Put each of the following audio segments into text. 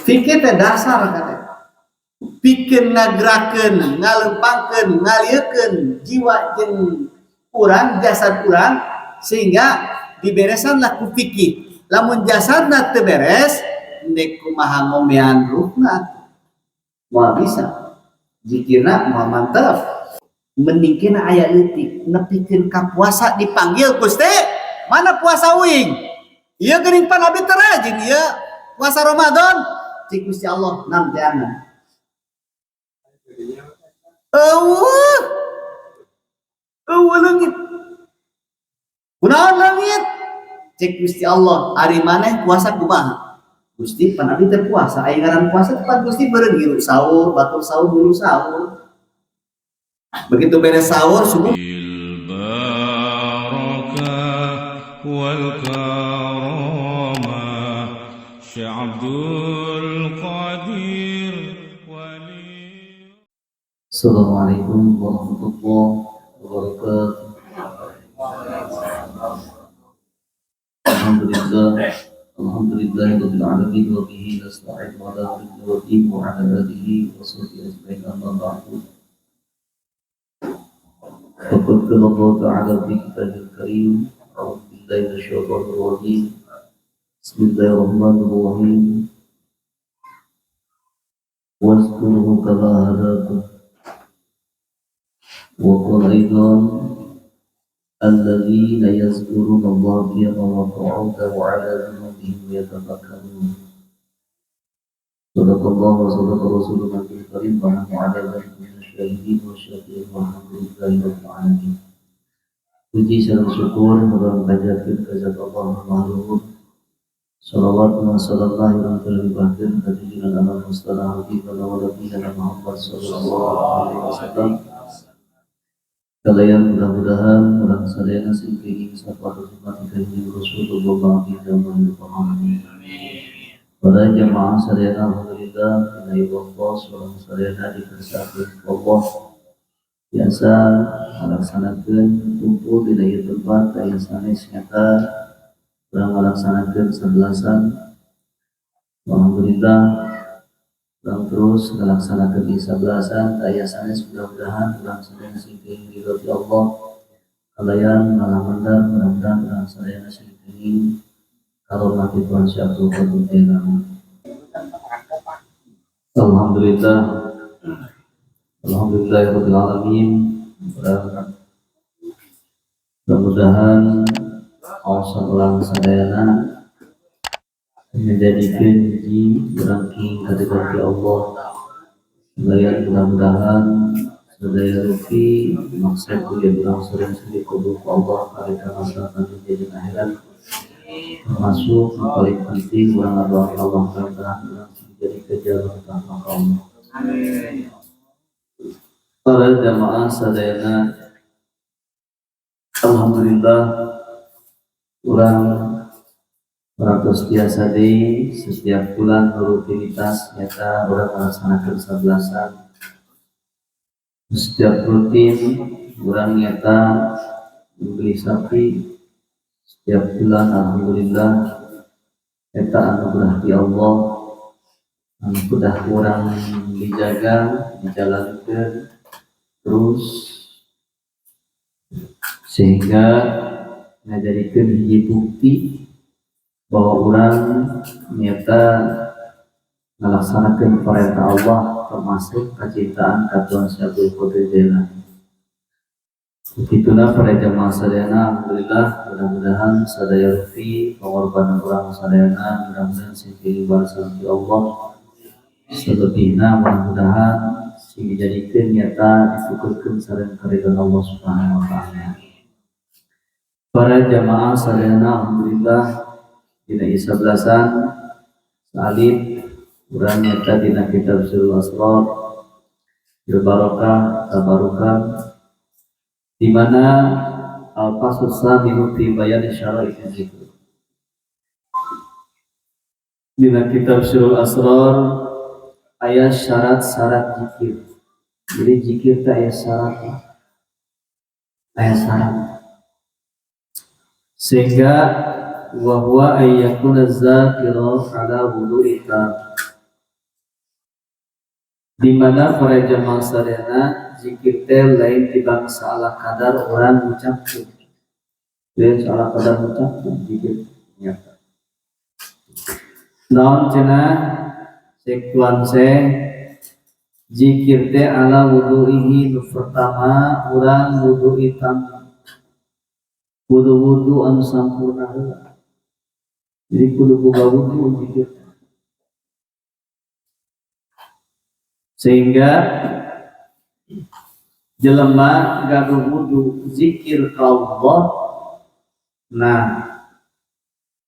Fikir teh dasar katanya. Pikeun ngagerakkeun, ngalempangkeun, ngaliekeun jiwa jeung urang, jasad urang sehingga diberesanlah ku fikih. Lamun jasadna teu beres, endek kumaha ngomean ruhna. Moal bisa. Zikirna moal mantep. Mendingkeun aya leutik nepikeun ka puasa dipanggil Gusti. Mana puasa uing? Ieu geuning pan abdi teu rajin ieu puasa Ramadan. Cik Gusti Allah namjaana. Leungit. Kunaon leungit? Cek Gusti Allah, ari maneh puasa kumaha? Gusti pan abdi teh puasa, aya ngaran puasa tepat Gusti beureun ngilu sahur, batur sahur dulu sahur. Begitu beres sahur subuh wal karamah Syekh Abdul Qadir Wali. Assalamualaikum warahmatullahi wabarakatuh. Alhamdulillahirabbil alamin wa bihi nasta'in wa ala alihi wa sahbihi ajma'in amma ba'du. Faqad qala Allah ta'ala fi kitabil karim a'udzu billahi minasyaitonir rajim. Bismillahirrahmanirrahim. Wazkuru kama hadakum wa qala aidan alladzina yazkuruna Allah qiyaman wa qu'udan wa 'ala junubihim yatafakkarun. Sadaqallahu wa sadaqa rasulul karim wa nahnu 'ala dzalika minasyahidin wa syakirin walhamdulillahi rabbil alamin. Puji sareng syukur mudah panjatkeun ka zat Allah Maha Salawat wa sallallahu alaihi wa sallam kajian amal mustalah kita wa nabiyina Muhammad sallallahu alaihi wasallam. Kalian mudah-mudahan orang sadayana singkring sapatu sifat kanjeng Rasulullah sallallahu alaihi wasallam. Para jamaah sadayana alhamdulillah inai waffas orang sadayana diberkati Allah biasa melaksanakan tumpul di daya tempat daya sanes nyata orang melaksanakan sebelasan. Alhamdulillah orang terus melaksanakan di sebelasan daya sanes mudah-mudahan orang sadayana singkring ridho Allah kalian malah mendar mudah-mudahan orang sadayana singkring kalau mati Tuhan Syabdul Qadir. Alhamdulillah Alhamdulillahirabbil alamin. Mudah-mudahan Allah ulang sadayana menjadikan ji berangking hadirat Allah. Mudah-mudahan sadaya rupi maksud kuliah berang sering-sering kubur Allah pada masyarakat menjadi akhirat, termasuk yang paling penting orang Allah karena menjadi kejalan utama Allah. Para jamaah sadayana, alhamdulillah orang terus biasa di setiap bulan rutinitas nyata orang melaksanakan sebelasan. Setiap rutin orang nyata membeli sapi setiap bulan. Alhamdulillah nyata anugerah di Allah, sudah orang dijaga dijalankan terus sehingga ngajadikeun hiji bukti bahwa orang nyata melaksanakan perintah Allah termasuk kecintaan ka Tuhan Syabdul Qadir. Begitulah para jamaah sadayana, alhamdulillah mudah-mudahan sadaya rupi pengorbanan orang sadayana mudah-mudahan sing balasan di Allah selebihna mudah-mudahan sing dijadikeun nyata disyukurkeun sareng karidon Allah Subhanahu wa taala. Para jamaah sadayana alhamdulillah dina isablasan salib urang nyata dina kitab Sirrul Asrar berbarokah tabarukah di mana al-fasl saminu fi bayan syara'i dzikr. Dina kitab Sirrul Asrar aya syarat-syarat zikir. Jadi zikir teh aya syarat. Aya syarat. Sehingga wa huwa ayyakuna dzakira ala wudu'ika di mana para jamaah sadayana zikir teh lain tibang salah kadar orang ngucapkeun. Lain salah kadar ngucapkeun zikir nyata. Naon cenah sekuan zikir teh ala wudu'ihi nu pertama urang wudu'i tam wudu anu sampurna heula. Jadi kudu boga wudu zikir. Sehingga jelema gaduh wudu zikir ka Allah nah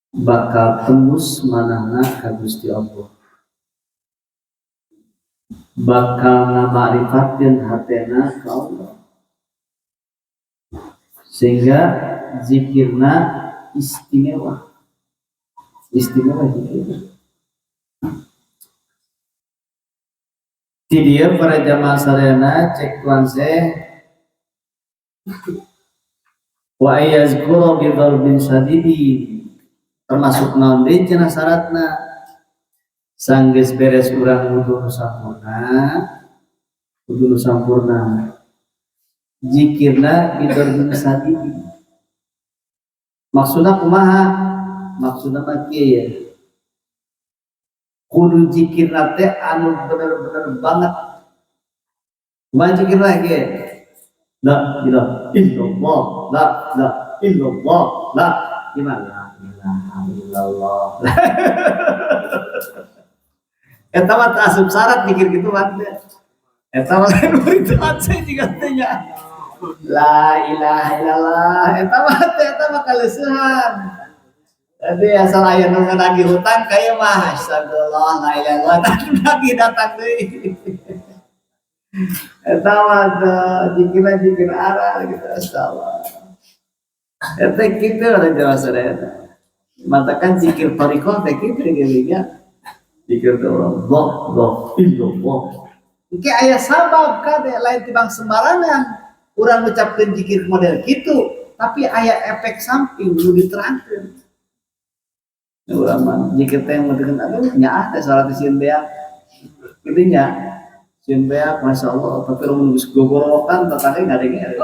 bakal tembus manahna ka Gusti Allah. Bakal ngamarifatkeun hatena ka Allah. Sehingga zikirna istimewa zikirna. Di dia para jamaah sadayana cek tuan wa yazkuru bi dhalbin sadidi termasuk naon deui cenah syaratna sanggeus beres urang wudu nu sampurna zikirna bi dhalbin sadidi. Maksudna kumaha? Maksudna mah kieu ya. Kudu zikirna teh anu bener-bener banget. Kumaha zikirna ge? La ilaha illallah, la ilaha illallah, la ilaha illallah. Eta mah asup syarat mikir kitu mah teh. Eta mah itu saya juga tanya. La ilaha illallah. Eta mah kaleusehan. Jadi asal aya nu nagih hutang kaya mah astagfirullah la ilaha illallah lagi datang deui. Eta mah zikir arah gitu astagfirullah. Eta kitu ada jelasan eta. Matakan zikir tariqah teh kitu geunya. Zikir Allah illallah. Engke aya sabab kade lain tibang sembarangan urang ngucapkeun zikir model kitu, tapi aya efek samping nu diterangkeun. Urang mah zikir teh meureun aduh nyaah teh salat sieun beak. Kitu nya. Sieun beak masyaallah tapi lamun geus gogorokan tatane ngadenge.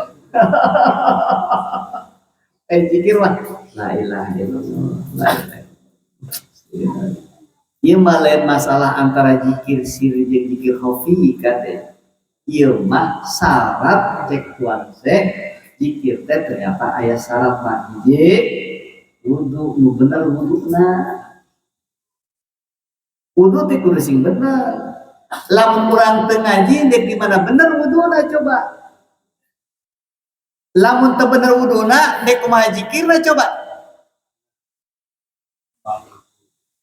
Zikir mah la ilaha illallah. La ilaha illallah. Ieu mah lain masalah antara zikir sirri jeung zikir khafi kade. Ieu mah syarat cek tuan zikir teh ternyata aya syarat mah hiji wudu nu bener wuduna. Wudu teh kudu sing bener. Lamun urang teu ngaji dek di mana bener wuduna coba. Lamun teu bener wuduna dek kumaha zikirna coba.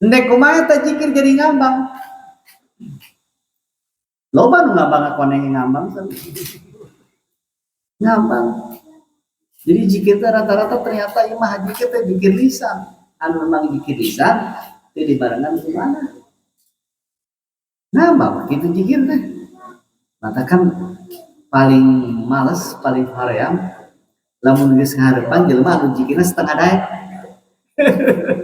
Dek kumaha teh zikir jadi ngambang. Loba nu ngambang koneng ngambang ngambang. Jadi zikir teh rata-rata ternyata ieu mah zikir teh zikir lisan. Anu memang zikir lisan teh dibarengan kumaha? Ngambang kitu zikir teh. Matakan paling males, paling hoream lamun geus ngaharepan jelema anu zikirna setengah daek.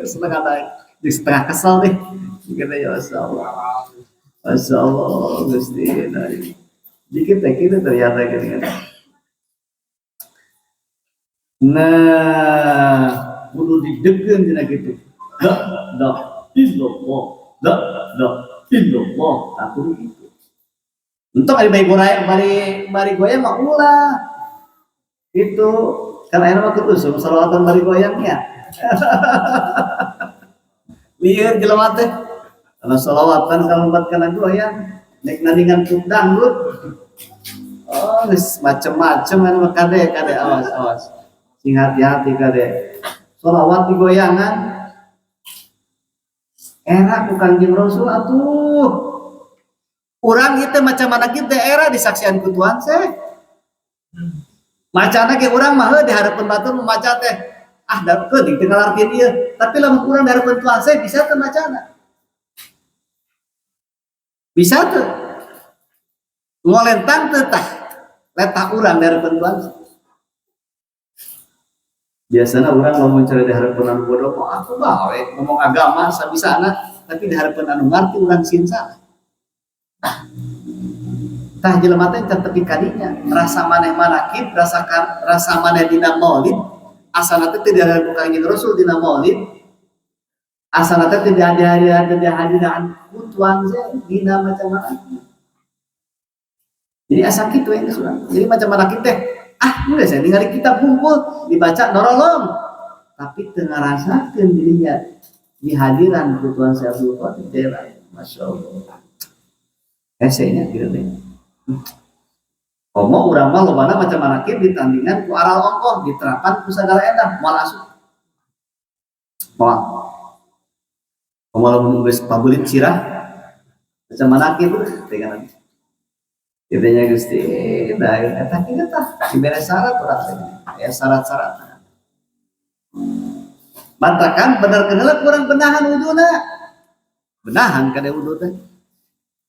Setengah daek, di setengah kesel deh. Zikir ya masyaallah. Masyaallah Gusti dari. Zikir teh kitu ternyata geuning. Nah, kudu didegkeun cenah kitu. La illallah, la illallah. Aku gitu. Untuk ari bari goyang mah ulah. Itu kan ayeuna mah kudu salawatan bari goyangnya. Lieur jelema teh. Kana salawatan kalumpat kana goyang, nek nandingan tuk dangdut. Oh, geus macem-macem anu mah kade awas. Sing hati-hati kade. Sholawat di goyangan. Era ku Kangjeng Rasul atuh. Urang ieu teh macam mana kitu era disaksian ku Tuhan teh. Macana ge urang mah heuh di hareupeun batur maca teh. Ah da keuning teu ngalartieun ieu. Tapi lamun urang di hareupeun Tuhan teh bisa teu macana. Bisa teu. Ngolentang teu tah. Letah urang di hareupeun Tuhan. Biasanya orang ngomong cara di harapan anu bodoh, kok aku bae ngomong agama sabisana, tapi di harapan anu ngarti orang sieun salah. tah jelema teh tepi kadinya rasa maneh manakib rasa maneh dina maulid asana teh tidak ada Kanjeng Rasul dina maulid asana teh tidak ada hadiran kutuan dina macam manakib. Jadi asa kitu ya surang. Jadi macam manakib teh udah saya ningali kitab bungkul dibaca nolong tapi teu ngarasakeun dirinya di hadiran kutuan saya Abdul Qadir. Masya Allah. Esenya gitu deh. Komo urang mah lobana macam manakib ditandingan ku aral ongkoh diterapan ku sagala edah moal asup. Moal. Komo lamun geus pabulit sirah macam manakib dengan kitanya Gusti dah eta kieu tah dibere syarat urang teh ya syarat-syarat. Bantakan bener kenela kurang benahan wuduna. Benahan kada wudu teh.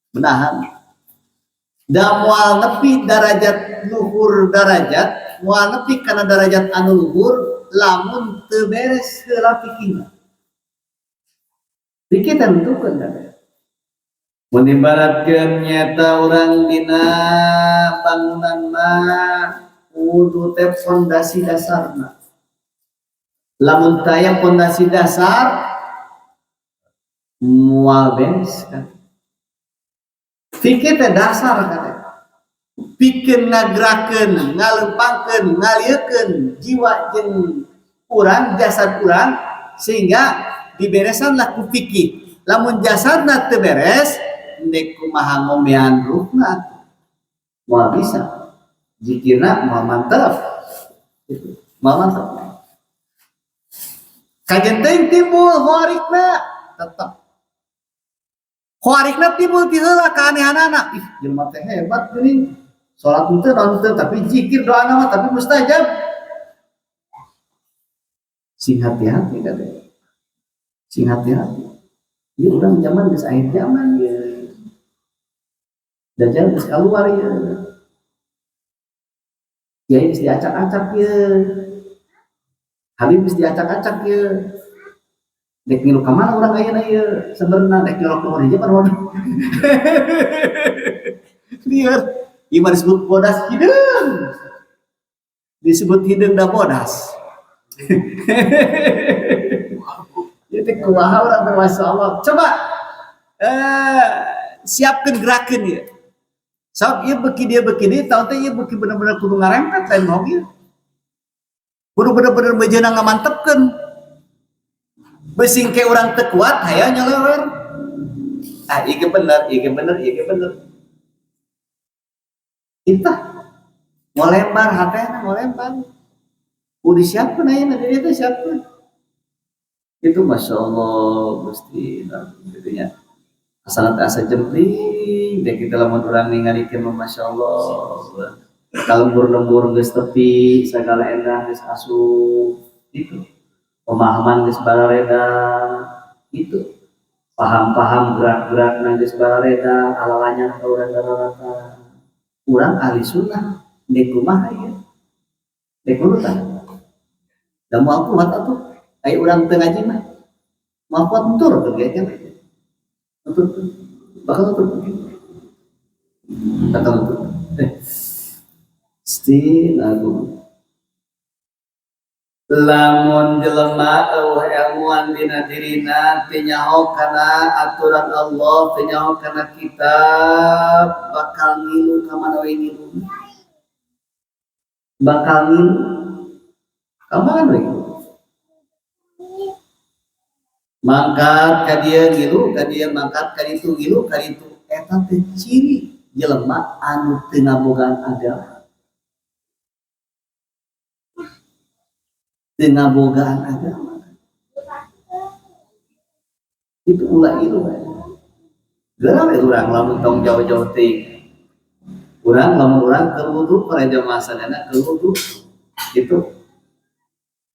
Benahan. Da moal nepi derajat luhur derajat, moal nepi kana derajat anu luhur lamun teu beres heula pikirna. Pikir tentukeun kada. Mun ibaratkeun nyata urang dina bangunan mah wudu teh fondasi dasarna. Lamun taya pondasi dasar moal beres kan. Fikir teh dasar kan. Pikeun ngagerakkeun, ngalempangkeun, ngaliekeun jiwa jeung urang jasad urang sehingga diberesanlah ku fikih. Lamun jasadna teu beres, endek kumaha ngomean ruhna. Moal bisa. Zikirna moal mantap. Gitu. Moal mantap. Kagenteng timbul khawarikna tetap khawarikna timbul ti heula kaaneh-anana ih jelema teh hebat geuning salat teu naon teu tapi zikir doa mah tapi mustajab sing hati-hati kade sing hati-hati ieu urang zaman geus akhir zaman ieu dajal geus kaluar ieu kiai geus diacak-acak ieu Habib geus diacak-acak ye. Dek ngilu ka mana urang ayeuna ieu? Sebenarnya dek ngilu ka mana pan waduh. Lieur, ieu mah disebut bodas hideung. Disebut hideung da bodas. Itu kumaha urang teh masyaallah. Coba siapkeun gerakeun ieu. Sok ieu beuki dia beuki deui, tahu teh ieu beuki bener-bener kudu ngarempet lain mau ieu. Kudu bener-bener mejeuna ngamantepkeun. Besing ke urang teu kuat hayang nyelewer. Ieu bener, ieu bener, ieu bener. Itah mau lembar hatena mau lembar. Udah siapkeun ayeuna jadi teh siapkeun. Itu masyaallah Gusti gitu nya. Asal asa jempling dek kita lamun urang ningalikeun masyaallah. Lembur-lembur geus tepi sagala endah geus asup gitu. Pemahaman geus barareda gitu. Paham-paham gerak-gerak geus barareda alalanya ka urang rata. Urang ahli sunnah dek kumaha ieu? Dek urutan. Da moal kuat atuh. Ai urang teu ngaji mah. Moal kuat tur teu ge Betul. Bakal tur. Bakal tur. Agung. Lamun jelema ilmuan dina dirina teu nyaho kana aturan Allah, teu nyaho kana kitab, bakal ngilu ka mana we ngilu. Bakal ngilu ka mana we. Mangkat ka dieu ngilu, ka dieu mangkat ka ditu ngilu, ka ditu eta teh ciri jelema anu teu ngabogaan agama. Dengan bogaan agama itu ulah ilu gara urang lamun tong jauh-jauh ting urang lamun urang keur wudu para jamaah sadana keur wudu gitu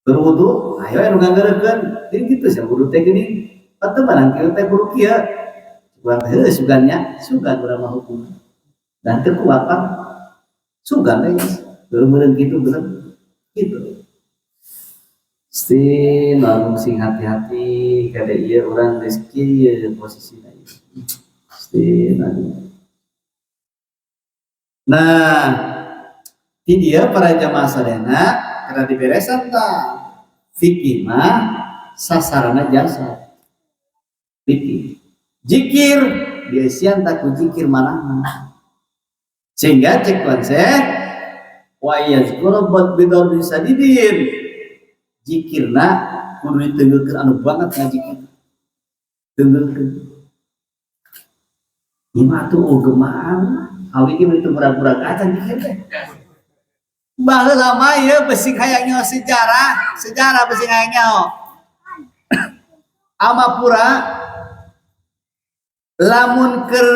keur wudu ayo anu ngangeurekeun jadi kitu sia wudu teh geuning pateu barang kieu teh kudu kieu urang teh sugannya sugan urang mah hukum dan teu kuat pan sugan teh meureun kitu bener kitu. Lalu sing hati-hati kada iya orang rezeki ya posisi lain. Nah, di dia para jamaah sadana karena diberesan tak fikih mah sasarana jasa fikih jikir biasian tak ku jikir mana sehingga cek konsep wa yazkuru bad bidar disadidin jikirna kudu ditenggeukeun anu banget ngajikir tenggeukeun imah tuh gemaan awi ge itu murah-murah kaca jikir teh baheula mah ieu beusi hayang sejarah beusi hayang nyaho Amapura lamun keur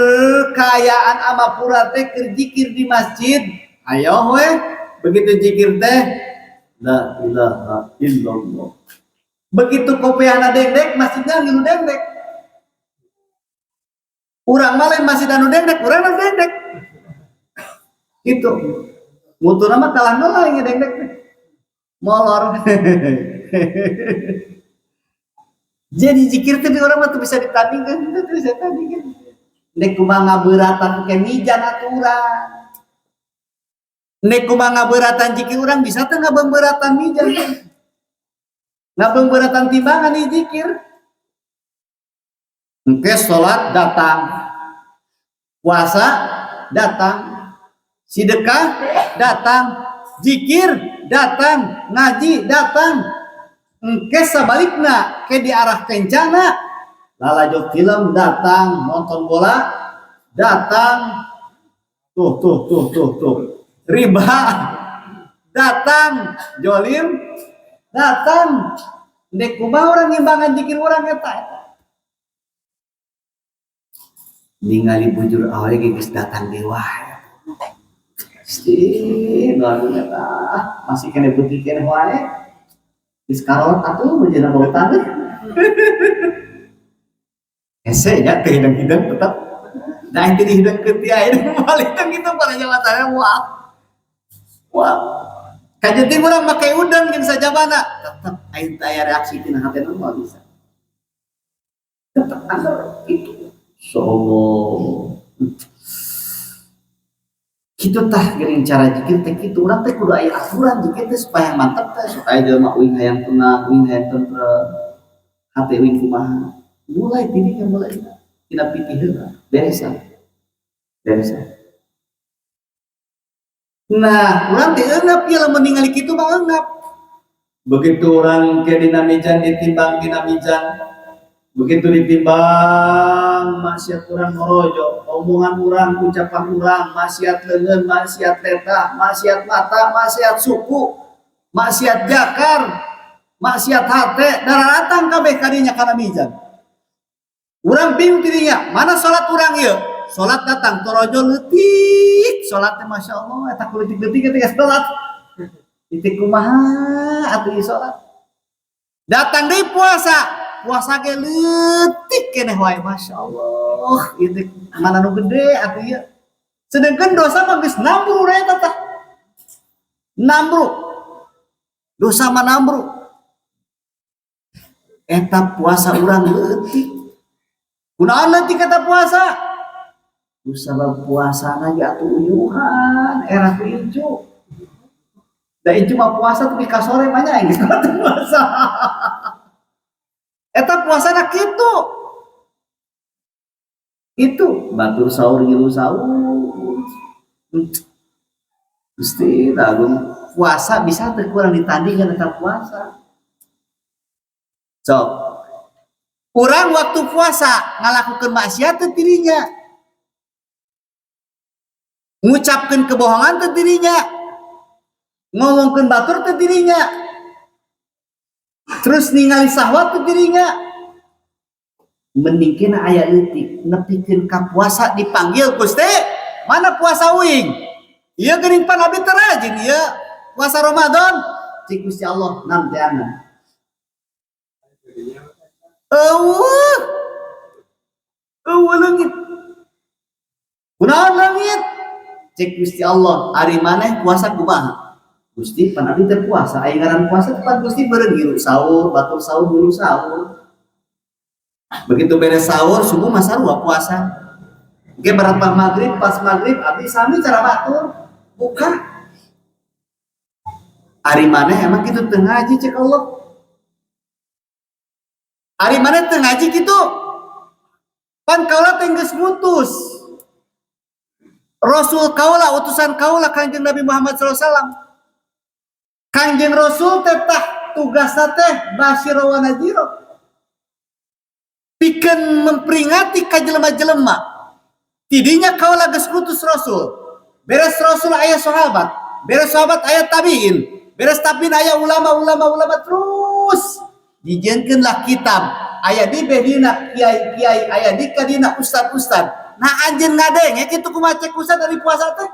kayaan Amapura teh keur zikir di masjid ayo we begitu zikir teh la ilaha illallah begitu kopiahna dendek masjidna ngilu dendek urang mah lain masjid anu dendek urang anu dendek itu mutuna mah kalah nolak yang dendek teh molor jadi zikir teh di orang mah tuh bisa ditandingkan itu bisa ditandingkan nek kumaha ngabeuratan ke mijan aturan nek kumaha ngabeuratan zikir urang bisa teh ngabeuratan mijan ngabeuratan timbangan nih zikir engke salat datang puasa datang sedekah datang zikir datang ngaji datang engke sabalikna ke diarah kencana lalajok film datang nonton bola datang tuh riba datang jolim datang ndek kumaha urang ngimbangan zikir urang eta ningali bujur awe ge geus datang dewa pasti baru eta masih kena buktikan wae geus karot atuh menjeuna bautan teh hese nya teh hidang-hidang tetap nah itu dihidang ke tiai balik teh gitu para jamaah wah kajenting urang make udang jeung sajabana tetep aya reaksi tina hatena mah bisa tetep ada itu insyaallah kitu tah geuning cara zikir teh kitu urang teh kudu aya aturan zikir teh supaya mantep teh supaya jelema uing hayang tenang uing hayang tentrem hate uing kumaha mulai tidinya mulai tina pitih heula beresan nah urang teh eungap ieu lamun ningali kitu mah eungap begitu urang ke dina mijan ditimbang dina mijan begitu ditimbang maksiat urang ngorojo omongan urang ucapan urang maksiat leungeun maksiat letah maksiat mata maksiat suku maksiat jakar maksiat hate dararatang kabeh kadinya kana mijan urang bingung tidinya mana salat urang ieu salat datang torojo leutik salat teh masyaallah eta leutik-leutik teh salat titik kumaha atuh salat datang deui puasa ge leutik keneh wae masyaallah ieu mana nu gede atuh ieu sedengkeun dosa mah geus nambru we eta tah nambru dosa mah nambru eta puasa urang leutik kunaon leutik eta puasa sabab puasana ge atuh uyuhan era ku ijo da ijo mah puasa tapi ka sore mah nya geus puasa eta puasana kitu itu batur sahur ngilu sahur Gusti Agung puasa bisa teu kurang ditandingkeun eta puasa sok urang waktu puasa ngalakukeun maksiat teu dirinya ngucapkeun kebohongan teu dirinya ngomongkeun batur teu dirinya terus ningali sahwat teu dirinya mending aya leutik nepikeun ka puasa dipanggil Gusti mana puasa uing ieu geuning pan abdi teu rajin ieu puasa Ramadan cik Gusti Allah namteanna leungit kunaon leungit cik Gusti Allah ari maneh puasa kumaha Gusti pan abdi teh puasa aya ngaran puasa pan Gusti beureun ngilu sahur batur sahur ngilu sahur begitu beres sahur subuh mah sarua puasa Oke, berapa maghrib, pas maghrib, abdi sami cara batur. Bukan. Ari mana emang gitu tengah ngaji cek Allah. Ari mana tengah ngaji gitu. Pan kaulah tenggeus mutus. Rasul kaulah, utusan kaulah Kanjeng Nabi Muhammad SAW. Kanjeng Rasul tetah tugasna teh basyira wa nadhira. Pikeun memperingati ka jelema-jelema. Tidinya kaulah geus ngutus Rasul. Beres Rasul aya sahabat, beres sahabat aya tabiin, beres tabiin aya ulama terus dijieunkeunlah kitab. Aya di bedina kiai-kiai, aya di kadina ustad-ustad. Nah anjeun ngadenge kitu kumaha cek ustad dari puasa teh.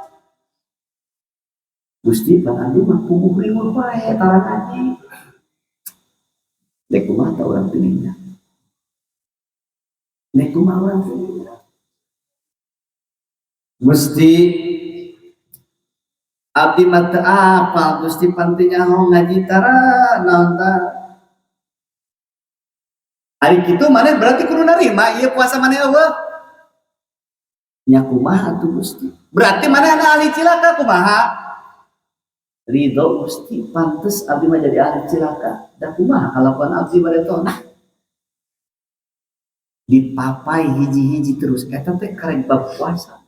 Gusti pan abdi mah puguh riweuh wae tara ngaji. Dek kumaha ta urang teu dinya. Dek kumaha urang teu dinya. Gusti abdi mah teu apal Gusti pantinya ngaji tara naon tah. Hari kitu maneh berarti kudu narima ieu puasa maneh eueuh. Nya kumaha tuh Gusti? Berarti maneh ana ahli cilaka kumaha? Ridho Gusti pantes abdi mah jadi ahli cilaka. Da kumaha kalakuan abdi bareton? Dipapai hiji-hiji terus eta teh karek bab puasa.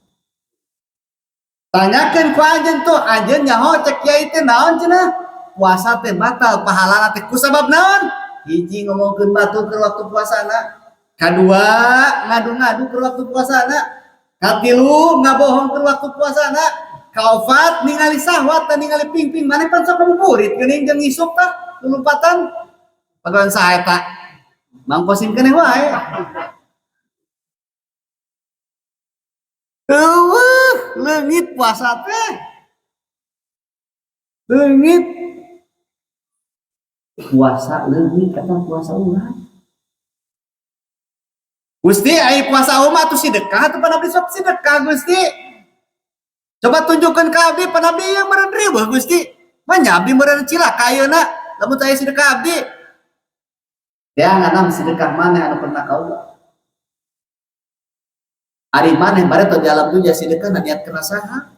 Tanyakeun ku anjeun tuh, anjeun nyaho cek kiai teh naon cenah? Puasa teh batal, pahalana teh ku sabab naon? Hiji ngomongkeun batur ke waktu puasana, kadua ngadu-ngadu ke waktu puasana, katilu ngabohong ke waktu puasana, kaopat ningali sahwat dan ningali ping-ping maneh pan sok kabuburit geuning jeung isuk tah lulumpatan pagawean saha eta mangkosin keneh wae. Leungit puasa teh leungit puasa leungit kata puasa urang. Gusti ai puasa umat tuh sedekah atuh pan abdi sok sedekah Gusti. Coba tunjukkan ke abdi pan abdi yang meureun riweuh Gusti. Mah nya abdi meureun cilaka ayeuna lamun aya sedekah abdi. Ya nganam sedekah maneh anu pernah kaula. Ari maneh bare teu di alam dunya sedekah niat kana saha?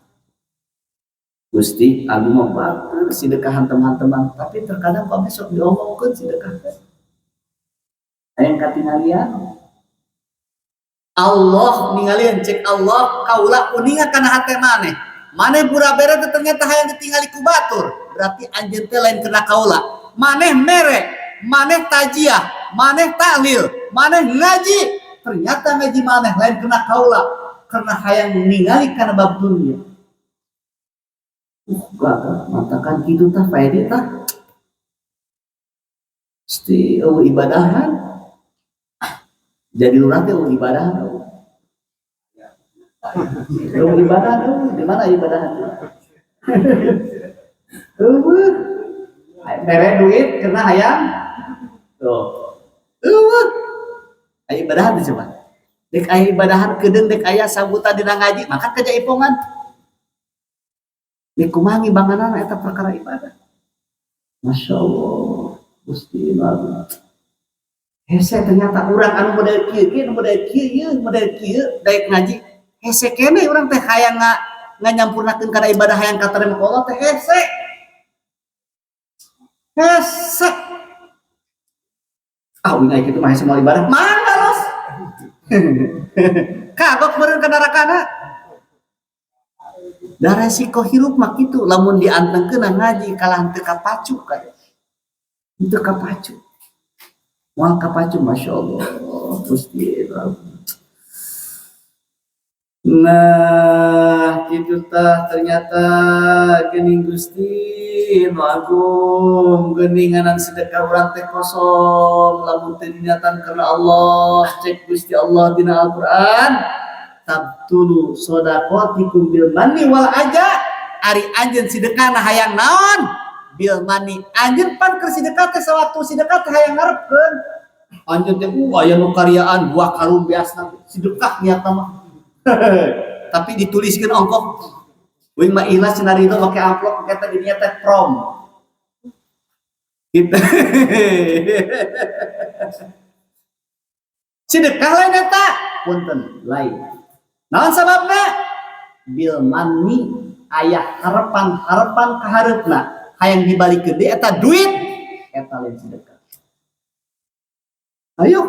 Gusti, abdi mau batur sedekahan teman-teman, tapi terkadang abdi sok diomongkeun sedekah teh. Aya katinggalian. Allah ningalieun cek Allah kaula uninga kana hate maneh. Maneh bura-bere teh ternyata hayang ditinggali ku batur. Berarti anjeun teh lain kena kaula. Maneh mere, maneh tajiah, maneh tahlil, maneh ngaji. Ternyata ngaji maneh lain kena kaula karena hayang ningali kana bab dunya. Gagah matakan kitu tah faedah tah. Mesti ibadahan. Jadi urang teh ibadahan. Ibadahan di mana ibadahan? Mere duit kena hayang. Tuh. Aya ibadahan teh coba. Dek aya ibadahan kedeung dek aya sabuta dina ngaji, maka kajaipongan. Dek kumaha ngimbanganana eta perkara ibadah. Masyaallah. Gusti Allah. Hese ternyata urang anu model kieu daek ngaji. Hese kene urang teh hayang nyampurnakeun kana ibadah hayang katarima ku Allah teh hese. Hese. Uing aya kitu mah hese moal ibadah. Mangga los. Kagok meureun ka nerakana. Da resiko hirup mah kitu lamun diantengkeun ngaji kalah teu kapacu kan. Teu kapacu. Moal kapacu masyaallah Gusti. Nah, kitu tah ternyata geuning Gusti nu agung geuninganan sedekah urang teh kosong lamun teu niatan karena Allah. Cek Gusti Allah dina Al-Qur'an, tabtulu shadaqatikum bil manni wal aja. Ari anjeun sedekahna hayang naon? Bil manni. Anjeun pan keur sedekah teh sawaktu sedekah teh hayang ngarepkeun. Anjeun teh aya nu karyaan buah karum biasna sedekah niatna mah. Tapi dituliskeun ongkos. Uing mah ikhlas cenah ridho make amplop kita dinya teh prom. Kita sedekah lain eta punten lain. Naon sababna? Bil manni aya harapan kahareupna hayang dibalikeun deui eta duit eta lain sedekah. Ayo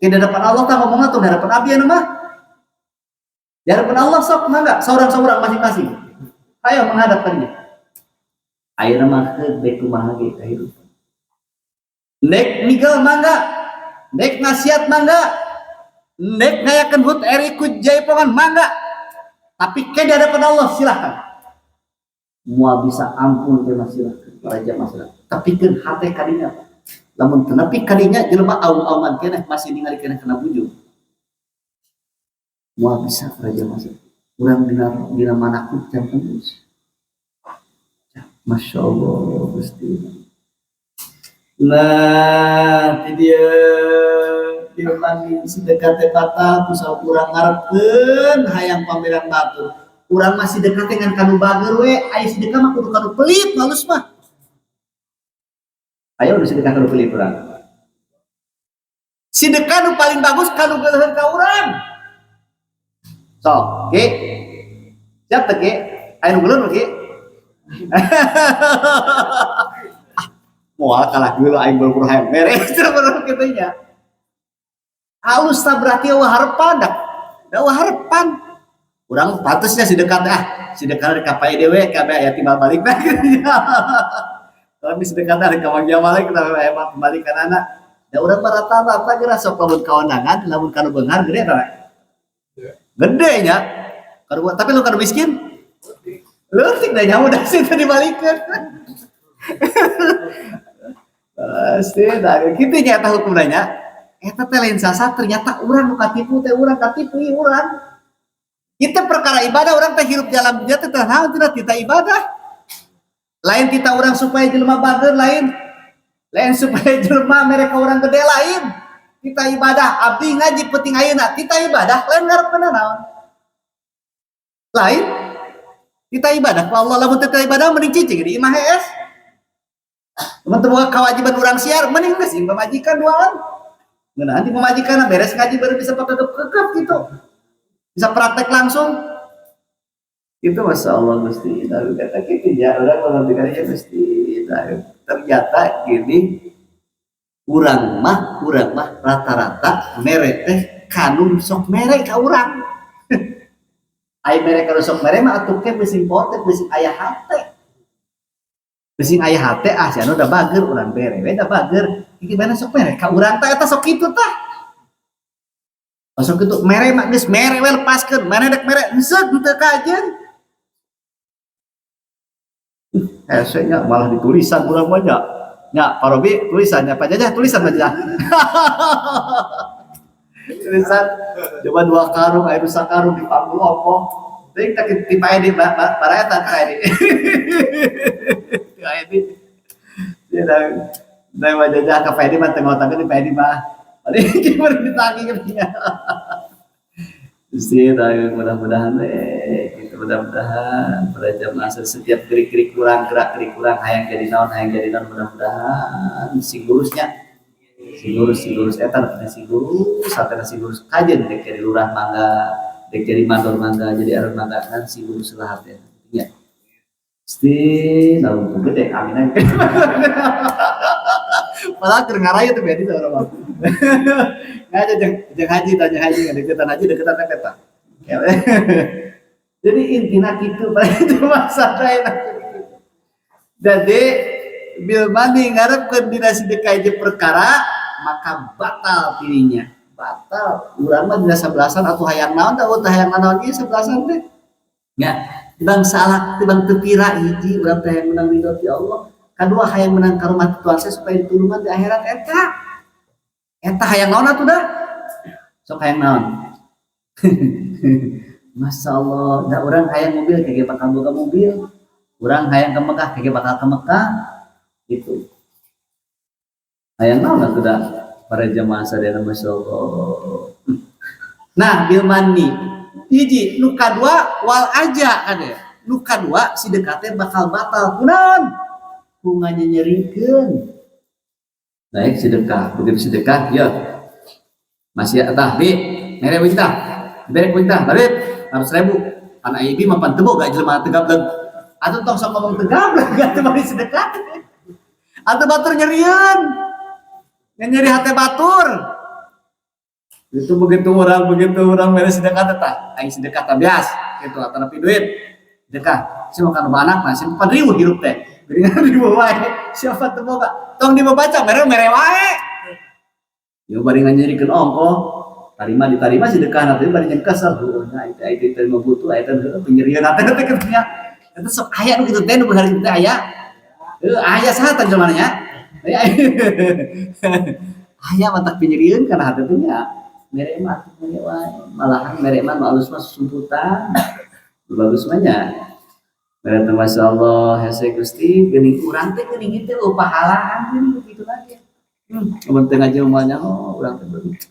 ke hadapan Allah tah ngomongna tuh hadapan abdi anu mah. Di hadapan Allah sok mangga saurang-saurang masing-masing. Ayo menghadap tadinya. Ayeuna mah deuk kumaha ge kahirupan. Nek migel mangga, nek nasihat mangga, nek ngayakeun hut eri ku jaipongan mangga. Tapi ke di hadapan Allah silahkan. Moal bisa ampun teh silahkan. Para jamaah silahkan. Tapi keun hate kadinya. Lamun teu nepi kadinya jelema aung-aungan keneh masih ningali keneh kena bujung. Moal bisa para jamaah silahkan. Urang dina manakut jam tembus. Masya Allah Gusti. Nah, ti dia lagi sedekah teh batal ku urang ngarepkeun hayang pameran batur. Urang masih dekat dengan kanu bager we, aya sedekah mah kudu kanu pelit halus mah. Ayo udah sedekah kanu pelit urang. Sedekah nu paling bagus kanu geuleun ka urang. Sok, ge. Siap teh ge? Aya nu geuleun ge. Moal kalah geuleuh aing beul hayang beres bener kitu nya. Halus tak berarti eueuh harepan dak. Eueuh harepan. Urang patesnya sedekah sedekah ka pae dewe kabeh aya timbal balik nah. Tapi sedekah rek ka mangja malik kita hebat kembali ka anak. Da urang mah rata-rata geura sok lamun kaondangan, lamun kanu beunghar gede tah. Gede nya. Tapi lu kanu miskin? Leutik da nyamu da situ dibalikeun. Pasti da kitu nya eta hukumna nya. Eta teh lain sasa ternyata urang nu katipu teh urang katipu ieu urang. Kita perkara ibadah orang teh hirup di alam dunia teh naon tina kita ibadah. Lain kita orang supaya jelema bager lain supaya jelema mereka orang gede lain. Kita ibadah abdi ngaji penting ayeuna kita ibadah lain ngarepna naon. Lain kita ibadah ku Allah lamun teu ibadah mending cicing di imah hees. Mun teu boga kewajiban urang siar mending geus pamajikan duaan. Ngeunaan di pamajikanna beres ngaji baru bisa pakekep gitu. Bisa praktek langsung. Itu Masya Allah Gusti. Tapi kata gitu ya orang mengertikannya Gusti. Ternyata gini urang mah rata-rata merek teh kanu sok merek ka urang. Ai merek kanu sok merek mah atuh ke beusi imported beusi aya hate. Beusi aya hate si anu da bager urang bere we da bager. Iki mana sok merek ka urang teh eta sok kitu tah. Masuk itu mere mak geus mere we lepaskeun mana dek mere heuseut teu kajeun. Nya malah ditulisan urang mah nya. Nya Parobi tulisannya Pak Jajah tulisan aja. Tulisan coba 2 karung aya 2 karung di panggul opo. Teuing tak di pae di baraeta kae di. Kae di. Ya da Pak Jajah ka pae di mah teu ngotakeun di pae di mah. Adik gimana ditagi katanya. Mesti mudah-mudahan gitu mudah-mudahan pada jamaah setiap gerik-gerik kurang gerak-gerik kurang hayang jadi naon mudah-mudahan si gurusnya si gurus eta si gurus satana si gurus kajen dek jadi lurah mangga dek jadi mandor mangga jadi aron mangga kan si gurus lah teh ya pasti naon gede amin aja. Malah keur ngaraya teh bedi orang. Ngaja jeung haji tanya haji deketan haji deketan eta. Jadi intina kitu bae itu masalah. Jadi bil mani ngarepkeun dina sedekah ieu perkara maka batal dirinya. Batal. Urang mah dina 11-an atuh hayang naon tah hayang naon ieu 11-an teh. Ya, tibang salah tibang teu pira hiji urang teh menang ridho ti Allah. Kedua hayang menang ka rumah Tuhan saya supaya ditulungan di akhirat eta hayang naon atuh dah sok hayang naon. Masya Allah da urang hayang mobil kage bakal boga mobil urang hayang ke Mekah kage bakal ke Mekah gitu hayang naon atuh dah para jamaah sadayana Masya Allah. Nah bil mani hiji nu kadua wal aja ade nu kadua sedekah teh bakal batal kunaon bunganya nyerikeun. Naik sedekah, begitu sedekah, ya masih atah bi, mere wis tah. Bere kuntah, David, 100.000. Anak ibi mapan tebo gak jelema tegableg. Atuh tong sok ngomong tegableg gak teu bari sedekah. Atuh batur nyerieun. Nyeri hate batur. Itu begitu orang mere sedekah tah. Aing sedekah tah bias. Kitu atuh nepi duit. Sedekah. Si makan anak mah simpan riweuh hirup teh. Geuningan riweuh wae. Siapa teu boga. Tong dibaca mere wae. Yo bari nganyerikeun ongkoh. Ditarima sedekah nanti bari jeung kesel. Nah itu mah butuh eta penyerian hate teh kitu nya. Eta sok aya nu kitu teh nu bener teh aya. Aya saha teh jelema nya? Aya mata penyerieun kana hate teh nya. Mere mah punya wae. Malahan mere mah alus mah sumputan. Bagus mah nya. Mere teh masyaallah hese Gusti geuning urang teh geuning teh pahalaan geuning kitu lagi. Mun teu ngajelmanya urang teh begitu.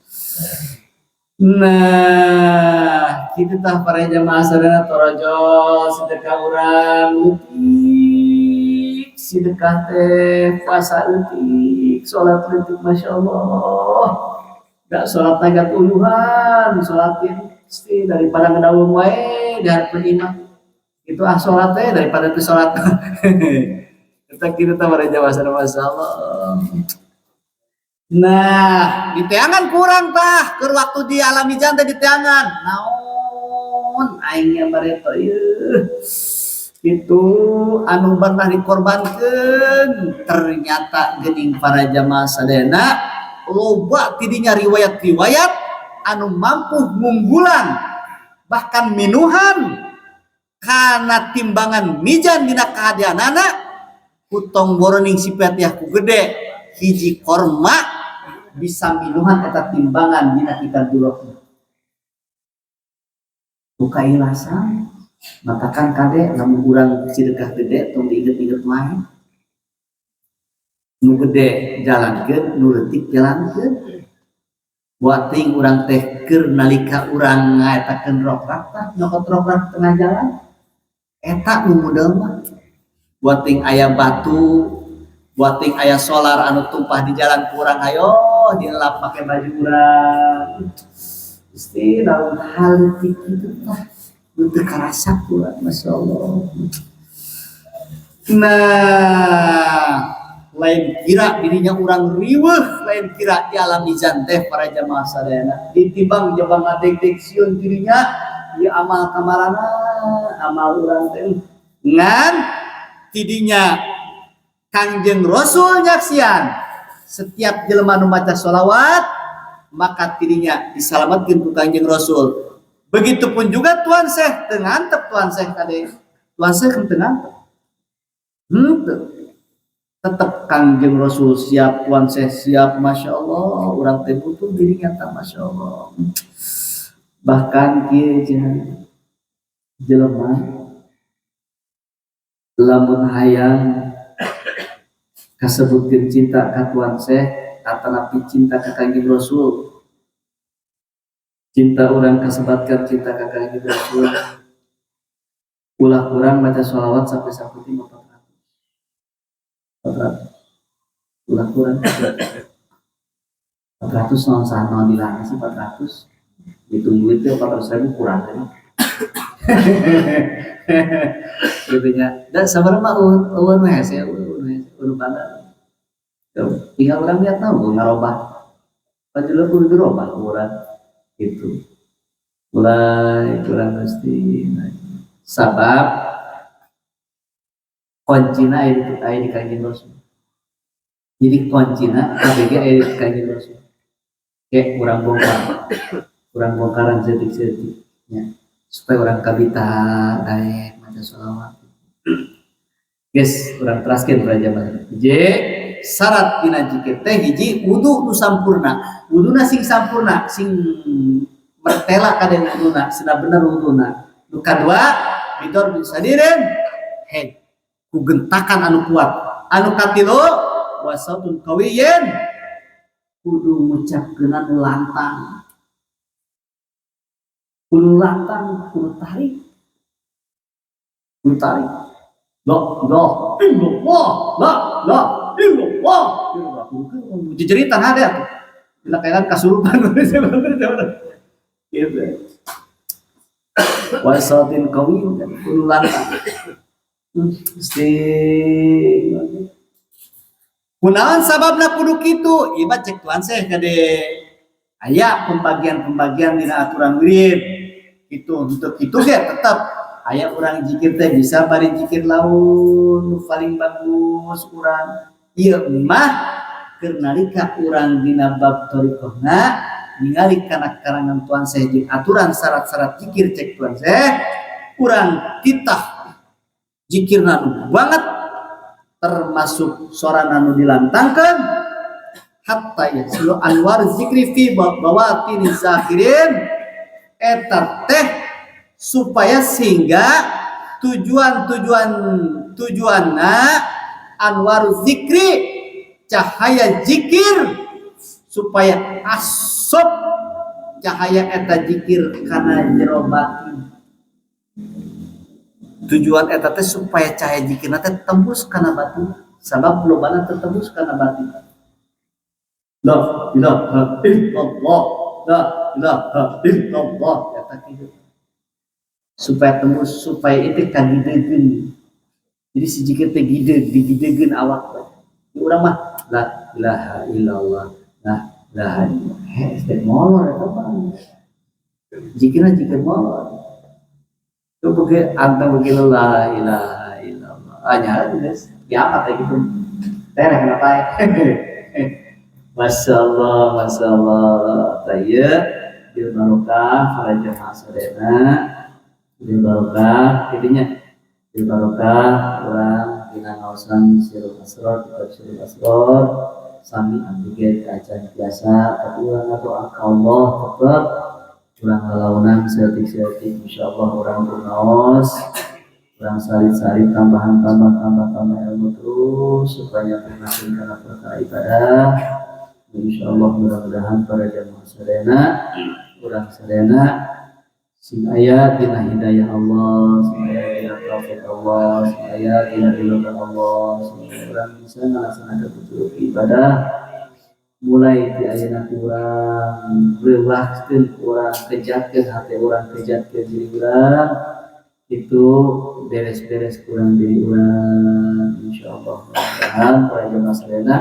Nah, kita tah para jamaah sadana torojo sedekah urang leutik, sedekah teh puasa leutik, salat leutik masyaallah. Gak salat naga tuluhan, salatin pasti daripada ngadaung wae di harapan imam. Itu salat teh daripada teu salat. Kita tah para jamaah sadana masyaallah. Nah, di teangan kurang tah, keur waktu di alami janda di teangan. Naon aingnya bareto ieu. Itu anu pernah dikorbankeun ternyata geuning para jamaah sadayana loba tidinya riwayat-riwayat anu mampu ngunggulan bahkan minuhan kana timbangan mijan dina kahadianana kutong boroning sipatiah ku gede hiji korma bisa minuhan eta timbangan dina kita dulok buka ilasan matakan kade lamun urang sedekah gede tong diinget-inget wae nu gede jalankeun nu leutik jalankeun buat ting urang teh keur nalika urang ngaetakeun rokrak tah nyokot rokrak tengah jalan eta nu modal mah buat ting aya batu buat ting aya solar anu tumpah di jalan kurang ayo dilap pakai baju urang pasti dalam hal itu tah untuk karasa kuat masyaallah. Nah lain kira dirinya orang riweuh lain kira di alam izan teh para jamaah sadayana ditimbang jabang ngadeg-deg sieun dirinya di amal kamarana amal urang teh ngan tidinya Kangjeng Rasul nyaksian setiap jelema nu maca sholawat maka tidinya disalamatkeun ku Kangjeng Rasul. Begitupun juga Tuan Syekh teu ngantep Tuan Syekh kade. Tuan Syekh teu ngantep. Tetep Kangjeng Rasul siap, Tuan Syekh siap, masyaallah urang teh butuh dirinya tah masyaallah. Bahkan kieu jelema lamun hayang kasebutkeun cinta ka Tuan Syekh atanapi cinta ka Kangjeng Rasul. Cinta orang kasebatkan cinta ka Kangjeng Rasul. Ulah urang baca sholawat sampai saputi 400. Ulah urang 400 naon saha naon dilarang sih 400. Hitung duit teh 400.000 kurang teh. Gitu-nya. Dan sabar mah eueun we hese anu pandang. Tinggal urang lihat tahu ngarobah. Pajuleuh kudu dirobah urang gitu. Mulai kurang mesti sabab kuncina aya di Kangjeng Rasul. Jadi kuncina KBG aya di Kangjeng Rasul. Kayak urang bongkaran setik-setiknya supaya orang kabita daek maca sholawat. Guys, urang teraskeun para jamaah. J syarat dina zikir teh hiji wudu nu sampurna. Wuduna sing sampurna, sing mertela kade wuduna, sina bener wuduna. Nu kadua bidor bisa diren ku gentakan anu kuat. Anu katilu wasautun qawiyin kudu ngucapkeun anu lantang. Kudu lantang, kudu tarik. Kudu tarik. Loh, jejeritan ada. Bila kailan kasurupan gitu. wa sautin qawiyyin kudu lantang. Mesti Kunaon sababna kudu kitu? Iba cek tuan seh kade aya pembagian dina aturan wirid. Itu untuk itu ge tetap aya urang zikir teh bisa bari zikir laun paling bagus urang. Ieu mah keur nalika urang dina bab thariqahna ningali kana karangan tuan seh jeung aturan syarat-syarat zikir cek tuan seh urang titah zikirna nu banget termasuk sorana nu dilantangkeun hatta yasilu anwar zikri fi bawatin zakirin eta teh supaya sehingga tujuanna anwar zikri cahaya zikir supaya asop cahaya eta zikir kana jero batin. Tujuan eta teh supaya cahaya zikirna teh tembus kana batin sabab lobana teh tembus kana batin. La ilaha illallah, la ilaha illallah eta kitu. Supaya tembus supaya itu kagidegeun. Jadi si zikir teh digidegeun awak teh. Urang mah la ilaha illallah, la ilaha illallah. Molor eta mah. Zikirna zikir molor. Itu begitu antara begitu la ilaha illallah. Nyala guys, kiamat kayak gitu. Tereh kenapa ya? Masya Allah, saya bil barokah para jemaah sadena, bil barokah, intinya bil barokah orang dina ngaosan sirul asror, kitab sirul asror, sami antigen kajian biasa, tapi orang doa Allah tetap kurang launan setik-setik insyaallah orang bernaos orang salit-salit tambah ilmu terus supaya berhasil karena perkara ibadah insyaallah mudah-mudahan para jamaah sadayana urang sadayana sing aya dina hidayah Allah sing aya dina taufik Allah sing aya dina ridho Allah sing urang bisa ngalaksanakeun betul ibadah mulai di ayeuna urang leuwahkeun urang kejatkeun hati urang kejatkeun diri urang itu beres-beres kurang diri urang insyaallah mudah-mudahan para jemaah sadayana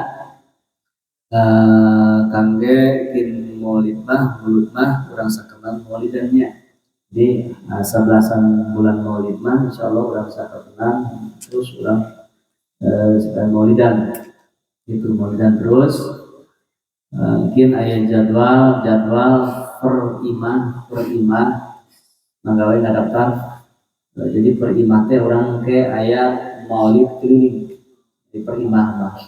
kangge kin maulid mah urang sakeman maulidannya di 11 bulan maulid mah insyaallah urang sakeman terus urang sekalian maulidan itu maulidan terus mungkin aya jadwal per imah manggawe ngadaftar jadi per imah teh orang ke aya maulid keliling di per imah mah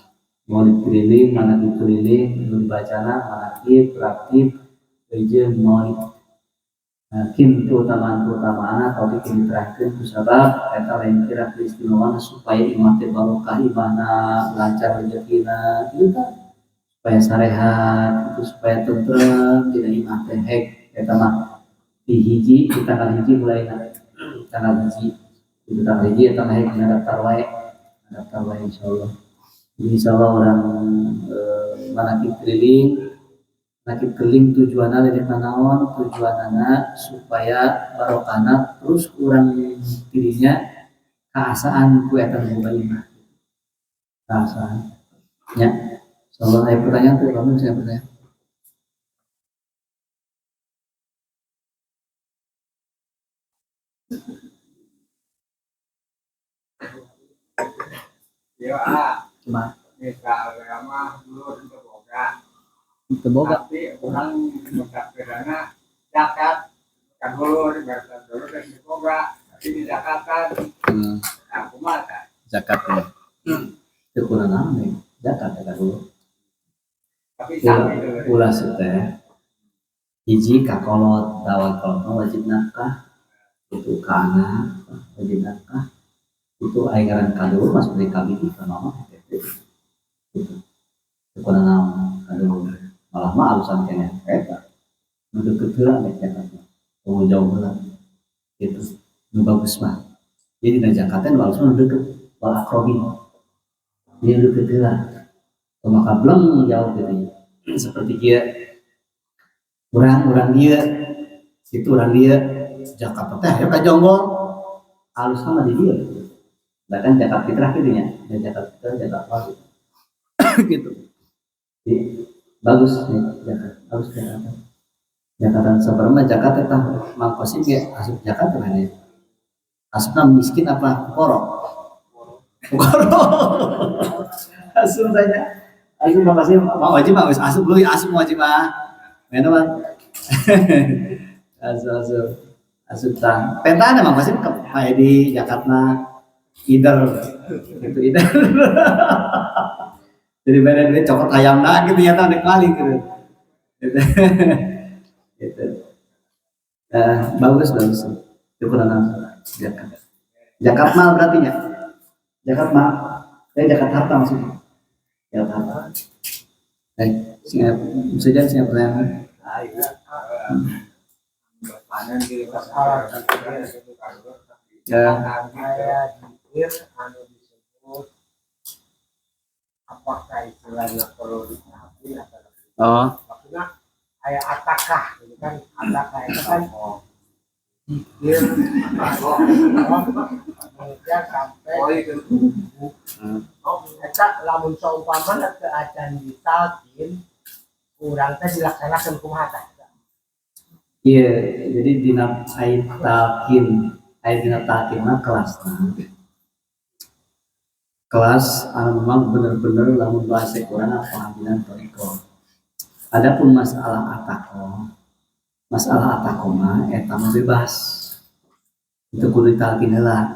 maulid keliling manaqib keliling nu dibacana manaqib praktik jeung maulid kin keutamaan atau bikin terakhir ku sabab eta lain kira istimewa supaya imah teh barokah imahna lancar rezekina gitu kan supaya sarehat itu supaya tentrem tidak imah teh hek eta mah di hiji di tanggal hiji mulai tanggal hiji itu tanggal hiji eta mah hek daftar wae insyaallah. Jadi insyaallah orang manaqib keliling tujuanna leuwih naon tujuanna supaya barokahna terus kurang dirinya kaasaan ku eta boga imah kaasaan nya. Kalau ada pertanyaan tuh, kamu bisa bertanya. Ya, Cuma agama dulu itu boga. Tapi orang buka perdana zakat kan dulu dan boga tapi di zakatan. Aku mah Zakatnya. Itu kurang nih. Zakat dulu. Tapi sampai ulah teh hiji kakolot dawat kolot wajib nafkah itu kana wajib nafkah itu ayeuna kadul mas beri kabiti ka mama itu kurang naon kadul malah mah alusan kene eta nu deukeut heula nek zakat mah jauh heula itu nu bagus mah jadi dina zakatnya nu alusan deukeut wal akrobin ini deukeut heula maka belum jauh gitu seperti dia orang dia itu orang dia Jakarta teh aya ka Jonggol halus sama di dia bahkan Jakarta fitrah gitu nya dan Jakarta fitrah Jakarta gitu jadi bagus nih Jakarta bagus Jakarta sebenarnya Jakarta tah mangkosin ge asup Jakarta mana ya asupna miskin apa korok asup saja asup makasih mau wajib mah asup dulu asup wajib mah mana mah asup tah penta ada mah masih kayak di Jakarta Ider gitu Ider jadi bener duit cokot ayam nah gitu ya tadi kali gitu gitu bagus itu kurang Jakarta mal berarti ya Jakarta mal Jakarta harta maksudnya Jakarta harta siap saja siap pertanyaan ya disebut apakah istilahnya perlu ditaati oh maksudnya kayak atakah gitu kan atakah itu kan pikir kemudian sampai mereka lamun seumpama ke acan ditalkin kurang teh dilaksanakan kumaha tah iya jadi dina ait talkin mah kelas memang bener-bener lamun bahasa Quran pengadilan toriko adapun masalah atako mah eta mah bebas itu kudu ditalkin heula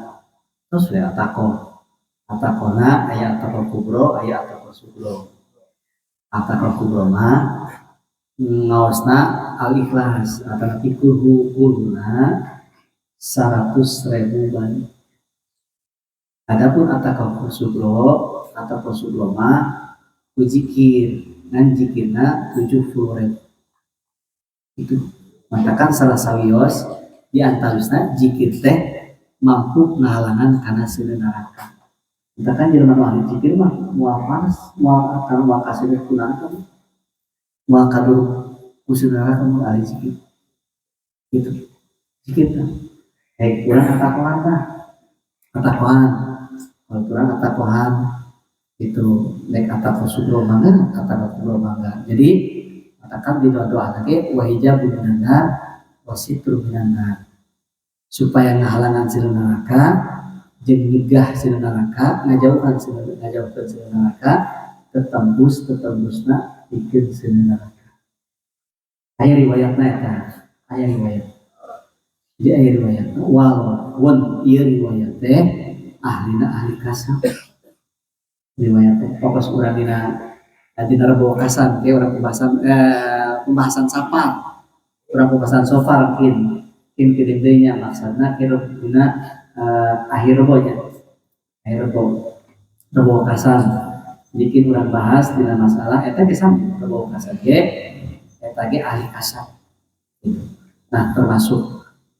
terus we atakona aya atako kubro aya atako sugro atako kubro mah ngaosna al-ikhlas atau nanti kulhuna 100.000 ban adapun atako sugro mah kujikir ngan jikirna 70.000 itu matakan salah sawios di antarusna jikir teh mampu ngahalangan kana seueur neraka matakan jelema ahli jikir mah moal panas moal kasih kunanta moal kadur kuseur neraka moal ahli jikir gitu jikir teh kurang atakohan kalau kurang atakohan itu nek atako sugro mangga jadi katakan di doa lagi wahijab minannar wasitru minannar supaya ngahalangan seueur neraka jeung nyegah seueur neraka ngajauhkan seueur neraka tetembusna pikeun seueur neraka aya riwayatna eta aya riwayat jadi aya riwayat walaupun ieu riwayat teh ahli kasab riwayat teh fokus urang dina rebo kasan ke urang pembahasan sapar urang pembahasan sofar kin kirim deui nya maksudna kirim dina akhir rebo kasan bikin urang bahas dina masalah eta ge sam rebo kasan ge eta ge ahli kasab gitu. Nah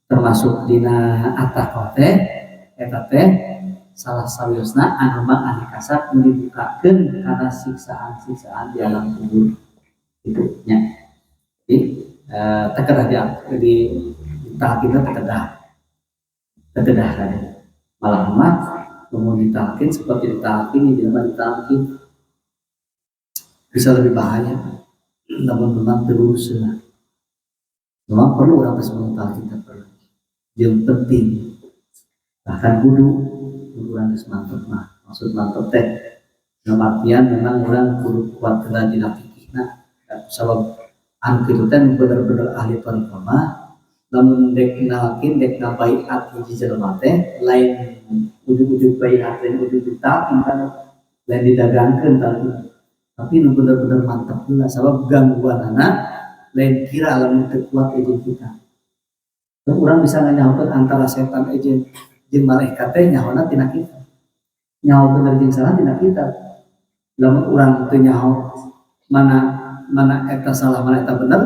termasuk dina ataqwa teh eta teh salah sawiosna anu mah ahli kasab dibukakeun kana siksaan di alam kubur itu nya jadi tekedah di talkin tekedah tadi malah mah mau ditalkin seperti ditalkin ditalkin bisa lebih bahaya namun memang terus memang perlu orang sementara kita perlu yang penting bahkan kudu orang mantap mah maksud mantap teh dalam artian memang orang kudu kuat kena dina fikihna sabab anu kitu teh bener-bener ahli thariqah mah lamun dek nalkin dek ngabaiat hiji jelema teh lain ujug-ujug baiat lain ujug-ujug talkin kan lain didagangkeun tapi nu bener-bener mantap heula sabab gangguanana lain kira lamun teu kuat ejen kita terus urang bisa nganyahokeun antara setan ejen jeung malaikat teh nyaona tina kita nyaho bener jeung salah tina kita lamun urang teu nyaho mana eta salah mana eta bener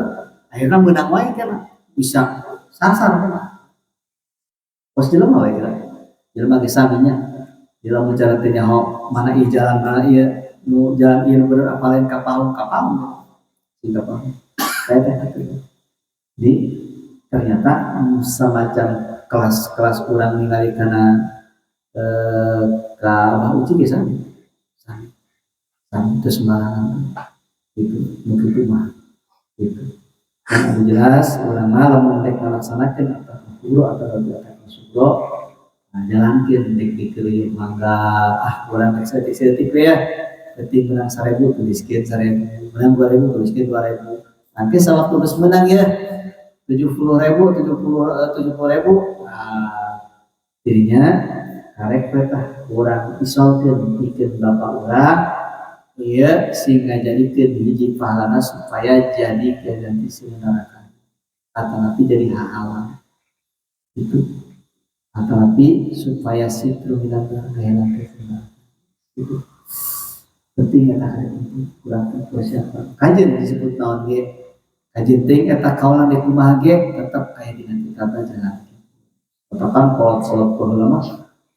akhirna meunang wae kana bisa sasar kana pos jelema wae kira jelema ge saminya jelema cara teu nyaho mana ieu jalan mana ieu nu jalan ieu bener apa lain kapal sehingga paham kayak teh jadi ternyata semacam kelas-kelas orang ningali karena ka abah uci ge sami terus malam gitu mungkin itu mah gitu kan ada jelas orang malam mendek melaksanakan atau guru atau subro nah jalankeun dek dikeureun mangga orang rek setik ya ketik menang 1000 tuliskeun 1000 menang 2000 tuliskeun 2000 nanti sewaktu geus menang ya 70.000 nah jadinya karek petah orang isolkeun pikeun bapak urang iya sehingga jadikeun hiji pahalana supaya jadi ganti seunarakan atau nanti jadi halal itu atau nanti supaya sitru minangka gaelan kesunatan itu penting eta itu kurang persiapan kajian disebut naon ge kajian teh eta kaulan di kumaha ge tetep aya dina kata jalan tetapan kolot baheula mah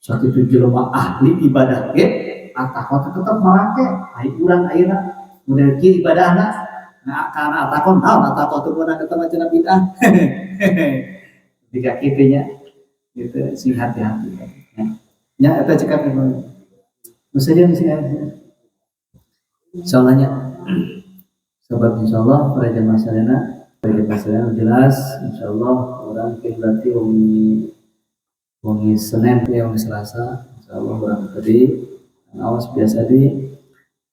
sakitu jelema ahli ibadah ge atakot tetep make ai urang ayeuna model kieu ibadahna nah kana atakon naon atakot teu meunang eta mah cenah bid'ah tiga kitu nya gitu sing hati-hati nya eta cekap nu saja sing insyaallah sebab insyaallah pada jamaah sadana jelas insyaallah orang berarti wongi Senin ya wongi Selasa insyaallah orang tadi awas biasa di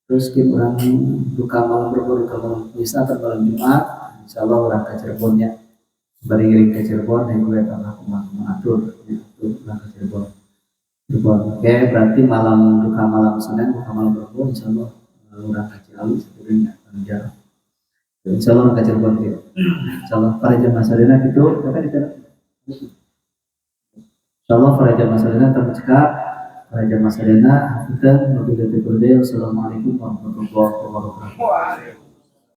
terus kita orang buka malam berbuka malam bisa atau malam Jumat insyaallah orang ke Cirebonnya bari ke Cirebon yang gue tanah mengatur itu orang ke Cirebon oke berarti malam buka malam Senin buka malam berbuka insyaallah orang ke Ciawi sebenarnya jarang insyaallah orang ke Cirebon gitu insyaallah para jamaah sadana gitu apa di sana insyaallah para jamaah sadana tercekap para jamaah sadana kita wabillahi taufiq. Assalamualaikum warahmatullahi wabarakatuh.